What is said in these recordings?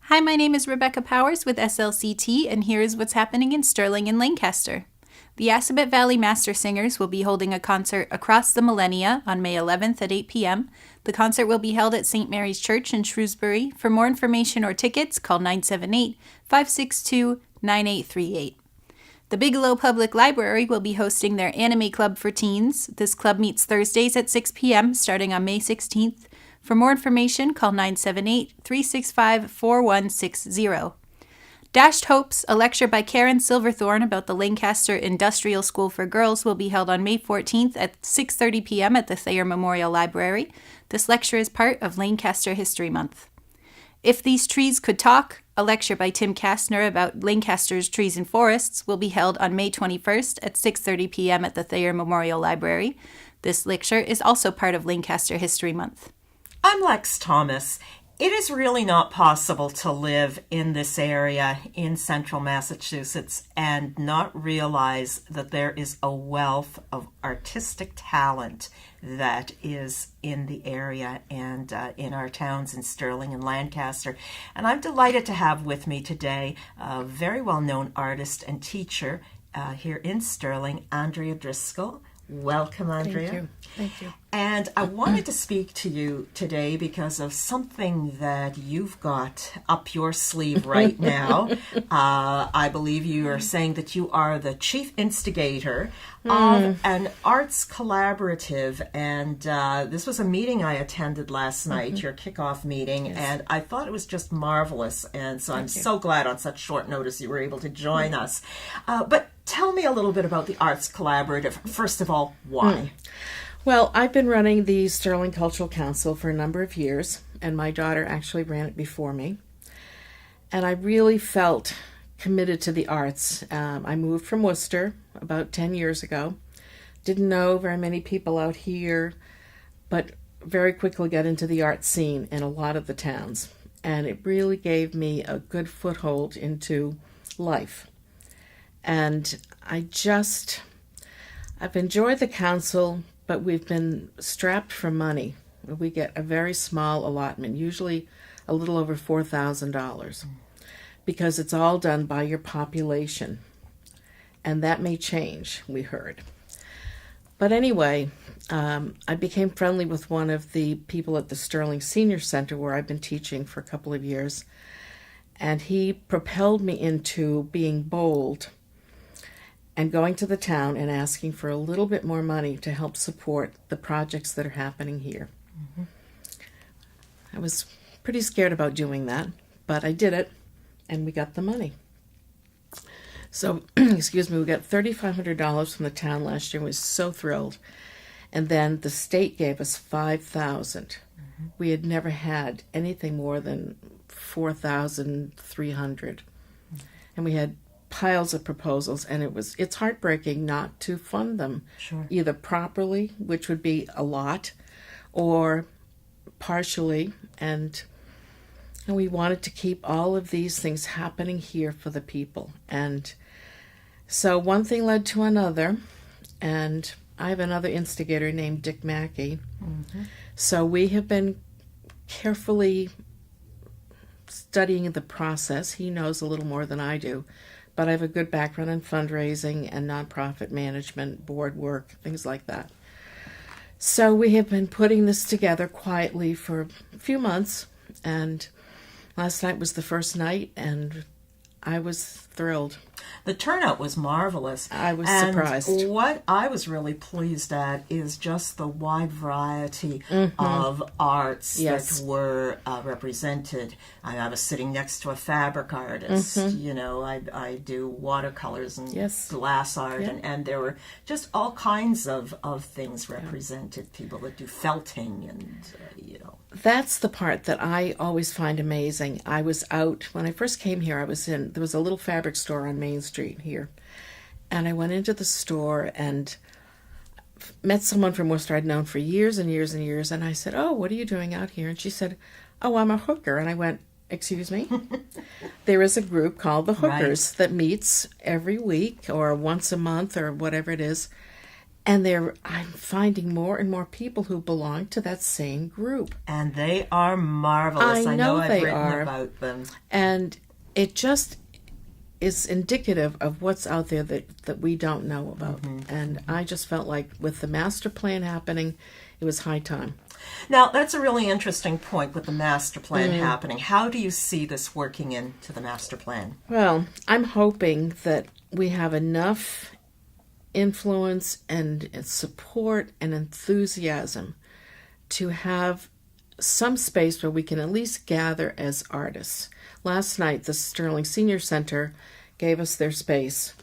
Hi, my name is Rebecca Powers with SLCT, and here is what's happening in Sterling and Lancaster. The Assabet Valley Master Singers will be holding a concert across the millennia on May 11th at 8 p.m. The concert will be held at St. Mary's Church in Shrewsbury. For more information or tickets, call 978-562-9838. The Bigelow Public Library will be hosting their Anime Club for Teens. This club meets Thursdays at 6 p.m. starting on May 16th. For more information, call 978-365-4160. Dashed Hopes, a lecture by Karen Silverthorne about the Lancaster Industrial School for Girls, will be held on May 14th at 6:30 p.m. at the Thayer Memorial Library. This lecture is part of Lancaster History Month. If These Trees Could Talk, a lecture by Tim Kastner about Lancaster's trees and forests, will be held on May 21st at 6:30 p.m. at the Thayer Memorial Library. This lecture is also part of Lancaster History Month. I'm Lex Thomas. It is really not possible to live in this area in central Massachusetts and not realize that there is a wealth of artistic talent that is in the area and in our towns in Sterling and Lancaster. And I'm delighted to have with me today a very well-known artist and teacher here in Sterling, Andrea Driscoll. Welcome, Andrea. Thank you. And I wanted to speak to you today because of something that you've got up your sleeve right now. I believe you are saying that you are the chief instigator of an arts collaborative. And this was a meeting I attended last night, your kickoff meeting, yes. And I thought it was just marvelous. And so I'm so glad on such short notice you were able to join us. But tell me a little bit about the Arts Collaborative. First of all, why? Well, I've been running the Sterling Cultural Council for a number of years, and my daughter actually ran it before me. And I really felt committed to the arts. I moved from Worcester about 10 years ago. Didn't know very many people out here, but very quickly got into the art scene in a lot of the towns. And it really gave me a good foothold into life. And I've enjoyed the council, but we've been strapped for money. We get a very small allotment, usually a little over $4,000, because it's all done by your population. And that may change, we heard. But anyway, I became friendly with one of the people at the Sterling Senior Center, where I've been teaching for a couple of years. And he propelled me into being bold and going to the town and asking for a little bit more money to help support the projects that are happening here. Mm-hmm. I was pretty scared about doing that, but I did it, and we got the money. So, excuse me, we got $3,500 from the town last year, and we were so thrilled. And then the state gave us $5,000. Mm-hmm. We had never had anything more than $4,300. Mm-hmm. And we had piles of proposals, and it's heartbreaking not to fund them either properly, which would be a lot, or partially, and we wanted to keep all of these things happening here for the people. And so one thing led to another, and I have another instigator named Dick Mackey. Mm-hmm. So we have been carefully studying the process. He knows a little more than I do, but I have a good background in fundraising and nonprofit management, board work, things like that. So we have been putting this together quietly for a few months, and last night was the first night, and I was thrilled. The turnout was marvelous. I was surprised. What I was really pleased at is just the wide variety of arts that were represented. I was sitting next to a fabric artist. You know, I do watercolors and glass art, and there were just all kinds of things represented. People that do felting and, That's the part that I always find amazing. I was out, when I first came here, there was a little fabric store on Main Street here. And I went into the store and met someone from Worcester I'd known for years and years and years. And I said, "Oh, what are you doing out here?" And she said, "Oh, I'm a hooker." And I went, "Excuse me?" There is a group called the Hookers that meets every week or once a month or whatever it is. And I'm finding more and more people who belong to that same group. And they are marvelous. I know I've they written are. about them. And it just is indicative of what's out there that we don't know about. And I just felt like with the master plan happening, it was high time. Now, that's a really interesting point with the master plan happening. How do you see this working into the master plan? Well, I'm hoping that we have enough influence and support and enthusiasm to have some space where we can at least gather as artists. Last night, the Sterling Senior Center gave us their space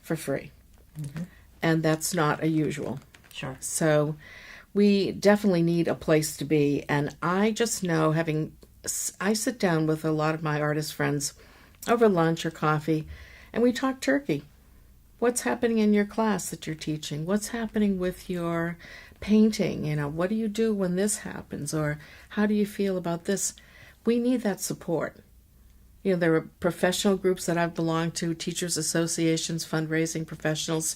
for free. And that's not a usual. Sure. So we definitely need a place to be. And I just know, I sit down with a lot of my artist friends over lunch or coffee, and we talk turkey. What's happening in your class that you're teaching? What's happening with your painting? What do you do when this happens? Or how do you feel about this? We need that support. There are professional groups that I've belonged to, teachers associations, fundraising professionals.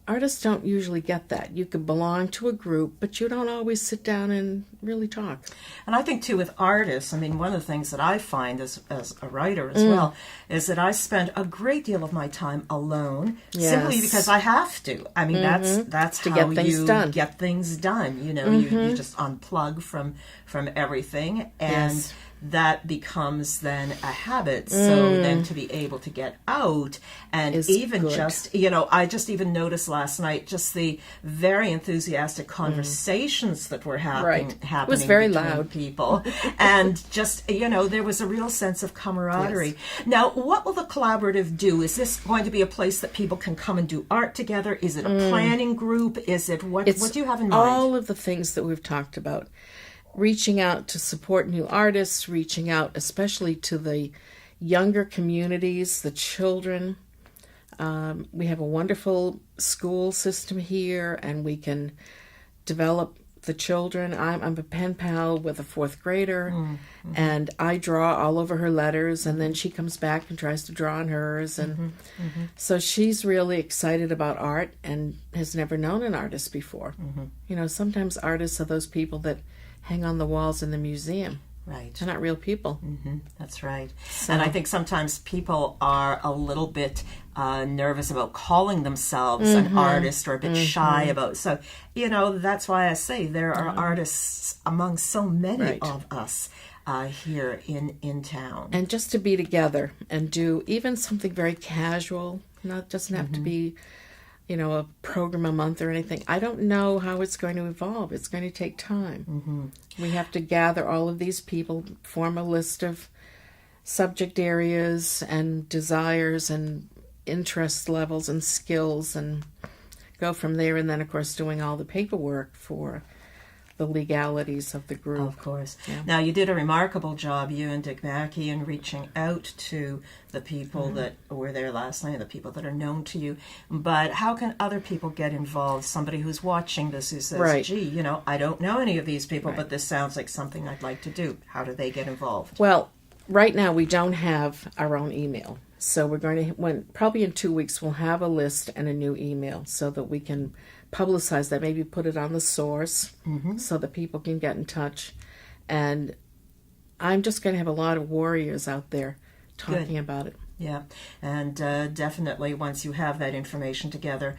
Artists don't usually get that. You could belong to a group, but you don't always sit down and really talk. And I think, too, with artists, one of the things that I find as a writer as well is that I spend a great deal of my time alone, simply because I have to. That's to how get things you done. get things done. You just unplug from everything, and that becomes then a habit. So then to be able to get out and even good. I just even noticed last night just the very enthusiastic conversations that were happening It was very between loud. people. And just, there was a real sense of camaraderie. Yes. Now, what will the collaborative do? Is this going to be a place that people can come and do art together? Is it a planning group? Is it what do you have in mind? All of the things that we've talked about. Reaching out to support new artists, reaching out especially to the younger communities, the children. We have a wonderful school system here, and we can develop the children. I'm a pen pal with a fourth grader, and I draw all over her letters, and then she comes back and tries to draw on hers. And so she's really excited about art and has never known an artist before. Sometimes artists are those people that hang on the walls in the museum. Right. They're not real people. That's right. And I think sometimes people are a little bit nervous about calling themselves an artist, or a bit shy about. So, that's why I say there are artists among so many of us here in town. And just to be together and do even something very casual, doesn't have to be a program a month or anything. I don't know how it's going to evolve. It's going to take time. We have to gather all of these people, form a list of subject areas and desires and interest levels and skills, and go from there. And then, of course, doing all the paperwork for the legalities of the group. Of course. Yeah. Now, you did a remarkable job, you and Dick Mackey, in reaching out to the people that were there last night, the people that are known to you. But how can other people get involved? Somebody who's watching this who says, gee, I don't know any of these people, but this sounds like something I'd like to do. How do they get involved? Well, right now we don't have our own email. So we're going to, probably in 2 weeks, we'll have a list and a new email so that we can publicize that, maybe put it on the source so that people can get in touch. And I'm just going to have a lot of warriors out there talking about it. Yeah, and definitely once you have that information together,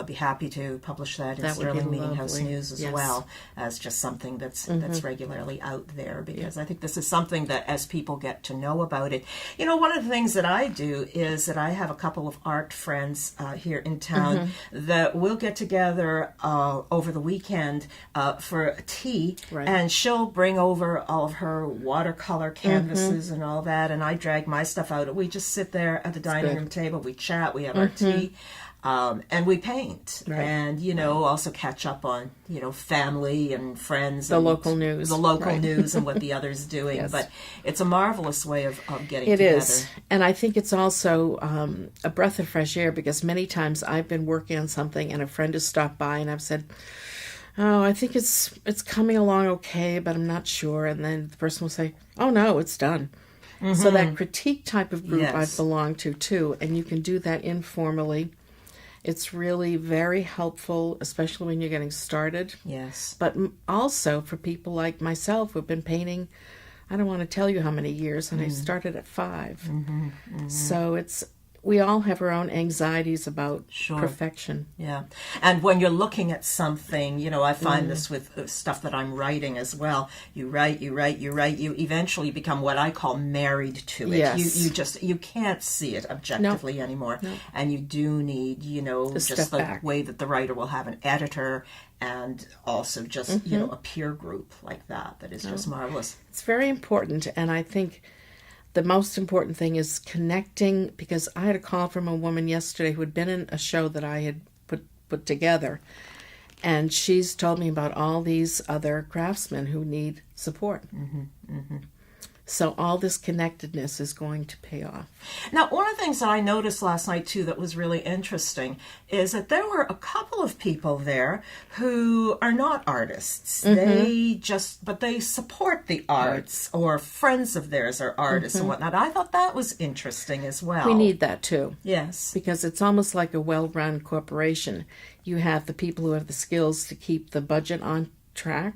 be happy to publish that in Sterling Meeting House News as well, as just something that's regularly out there, because I think this is something that as people get to know about it, one of the things that I do is that I have a couple of art friends here in town that will get together over the weekend for a tea, and she'll bring over all of her watercolor canvases and all that, and I drag my stuff out, and we just sit there at the dining room table, we chat, we have our tea, and we paint, and also catch up on family and friends, the local news, news, and what the other's doing. But it's a marvelous way of getting together. It is, and I think it's also a breath of fresh air, because many times I've been working on something and a friend has stopped by and I've said, oh, I think it's coming along okay, but I'm not sure, and then the person will say, oh no, it's done. So that critique type of group I've belonged to too, and you can do that informally. It's really very helpful, especially when you're getting started. Yes. But also for people like myself who've been painting, I don't want to tell you how many years, and I started at 5. So we all have our own anxieties about perfection. Yeah. And when you're looking at something, I find this with stuff that I'm writing as well. You write, you eventually become what I call married to it. Yes. You can't see it objectively anymore. No. And you do need, just the back. way that the writer will have an editor and also just, a peer group like that is just marvelous. It's very important, and I think the most important thing is connecting, because I had a call from a woman yesterday who had been in a show that I had put together, and she's told me about all these other craftsmen who need support. So all this connectedness is going to pay off. Now, one of the things that I noticed last night, too, that was really interesting is that there were a couple of people there who are not artists. But they support the arts, or friends of theirs are artists and whatnot. I thought that was interesting as well. We need that, too. Yes. Because it's almost like a well-run corporation. You have the people who have the skills to keep the budget on track.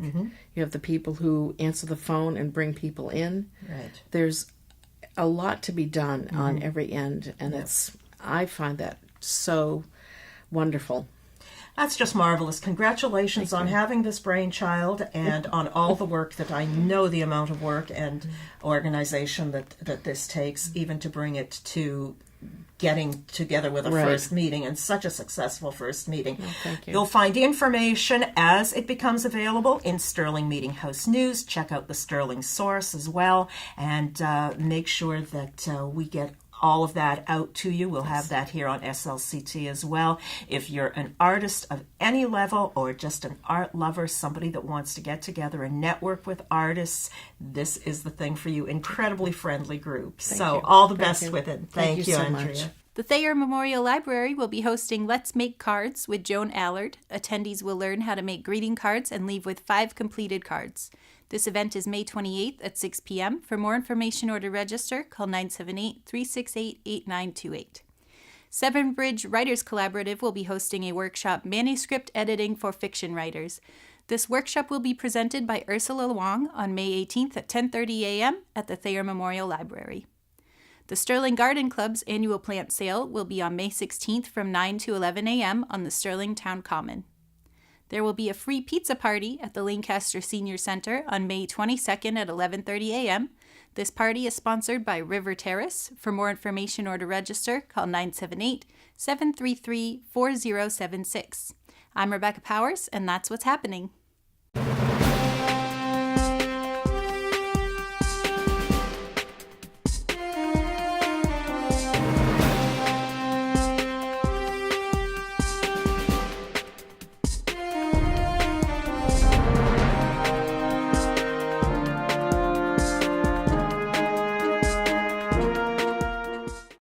You have the people who answer the phone and bring people in. Right. There's a lot to be done on every end, and I find that so wonderful. That's just marvelous. Congratulations on having this brainchild and on all the work that I know the amount of work and organization that this takes, even to bring it to getting together with a first meeting, and such a successful first meeting. Oh, thank you. You'll find information as it becomes available in Sterling Meeting House News. Check out the Sterling source as well, and make sure that we get all of that out to you. We'll have that here on SLCT as well. If you're an artist of any level, or just an art lover, somebody that wants to get together and network with artists, this is the thing for you. Incredibly friendly group. So all the best with it. Thank you, so Andrea. much. The Thayer Memorial Library will be hosting Let's Make Cards with Joan Allard. Attendees will learn how to make greeting cards and leave with 5 completed cards. This event is May 28th at 6 p.m. For more information or to register, call 978-368-8928. Severn Bridge Writers Collaborative will be hosting a workshop, Manuscript Editing for Fiction Writers. This workshop will be presented by Ursula Wong on May 18th at 10:30 a.m. at the Thayer Memorial Library. The Sterling Garden Club's annual plant sale will be on May 16th from 9 to 11 a.m. on the Sterling Town Common. There will be a free pizza party at the Lancaster Senior Center on May 22nd at 11:30 a.m. This party is sponsored by River Terrace. For more information or to register, call 978-733-4076. I'm Rebecca Powers, and that's what's happening.